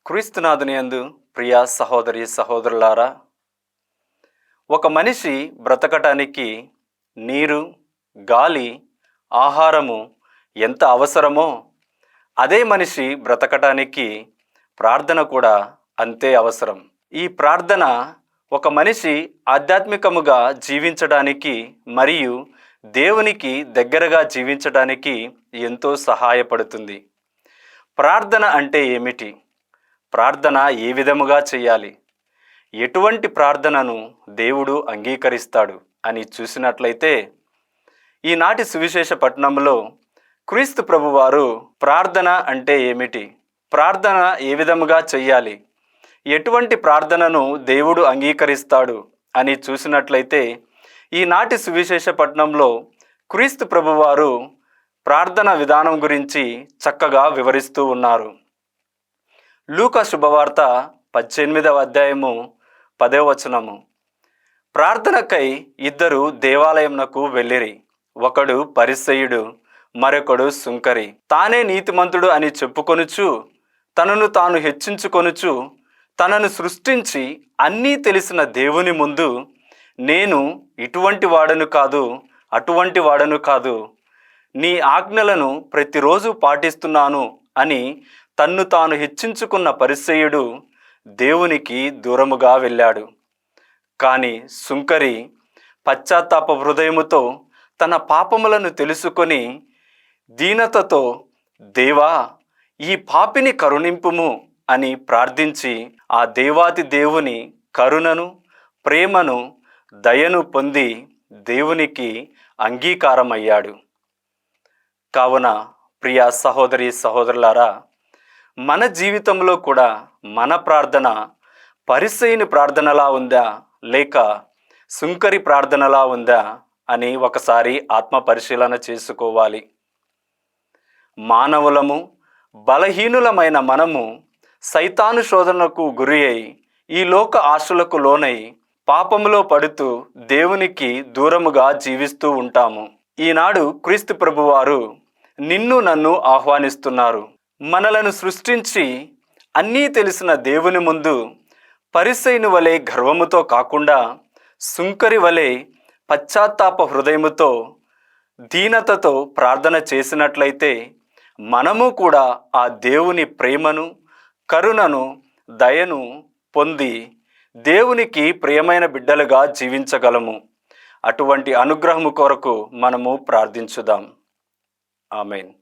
క్రీస్తునాథుని యందు ప్రియ సహోదరి సహోదరులారా, ఒక మనిషి బ్రతకటానికి నీరు, గాలి, ఆహారము ఎంత అవసరమో అదే మనిషి బ్రతకటానికి ప్రార్థన కూడా అంతే అవసరం. ఈ ప్రార్థన ఒక మనిషి ఆధ్యాత్మికముగా జీవించడానికి మరియు దేవునికి దగ్గరగా జీవించడానికి ఎంతో సహాయపడుతుంది. ప్రార్థన అంటే ఏమిటి? ప్రార్థన ఏ విధముగా చేయాలి? ఎటువంటి ప్రార్థనను దేవుడు అంగీకరిస్తాడు అని చూసినట్లయితే, ఈనాటి సువిశేష పట్టణంలో క్రీస్తు ప్రభువారు ప్రార్థన అంటే ఏమిటి, ప్రార్థన ఏ విధముగా చెయ్యాలి, ఎటువంటి ప్రార్థనను దేవుడు అంగీకరిస్తాడు అని చూసినట్లయితే, ఈనాటి సువిశేష పట్టణంలో క్రీస్తు ప్రభువారు ప్రార్థన విధానం గురించి చక్కగా వివరిస్తూ ఉన్నారు. లూకా శుభవార్త 18వ అధ్యాయము 10వ వచనము. ప్రార్థనకై ఇద్దరు దేవాలయమునకు వెళ్ళిరి. ఒకడు పరిసయ్యుడు, మరొకడు సుంకరి. తానే నీతిమంతుడు అని చెప్పుకొనుచు, తనను తాను హెచ్చించుకొనుచు, తనను సృష్టించి అన్నీ తెలిసిన దేవుని ముందు, నేను ఇటువంటి వాడను కాదు, అటువంటి వాడను కాదు, నీ ఆజ్ఞలను ప్రతిరోజు పాటిస్తున్నాను అని తన్ను తాను హెచ్చించుకున్న పరిసయ్యుడు దేవునికి దూరముగా వెళ్ళాడు. కానీ సుంకరి పశ్చాత్తాప హృదయముతో తన పాపములను తెలుసుకొని దీనతతో, దేవా, ఈ పాపిని కరుణింపుము అని ప్రార్థించి ఆ దేవాతి దేవుని కరుణను, ప్రేమను, దయను పొంది దేవునికి అంగీకారమయ్యాడు. కావున ప్రియ సహోదరి సహోదరులారా, మన జీవితంలో కూడా మన ప్రార్థన పరిసయ్యుని ప్రార్థనలా ఉందా, లేక సుంకరి ప్రార్థనలా ఉందా అని ఒకసారి ఆత్మ పరిశీలన చేసుకోవాలి. మానవులము, బలహీనులమైన మనము సైతాను శోధనకు గురి అయి ఈ లోక ఆశలకు లోనై పాపములో పడుతూ దేవునికి దూరముగా జీవిస్తూ ఉంటాము. ఈనాడు క్రీస్తు ప్రభువారు నిన్ను నన్ను ఆహ్వానిస్తున్నారు. మనలను సృష్టించి అన్నీ తెలిసిన దేవుని ముందు పరిసయ్యుని వలె గర్వముతో కాకుండా సుంకరి వలె పశ్చాత్తాప హృదయముతో, దీనతతో ప్రార్థన చేసినట్లయితే మనము కూడా ఆ దేవుని ప్రేమను, కరుణను, దయను పొంది దేవునికి ప్రియమైన బిడ్డలుగా జీవించగలము. అటువంటి అనుగ్రహము కొరకు మనము ప్రార్థించుదాం. ఆమేన్.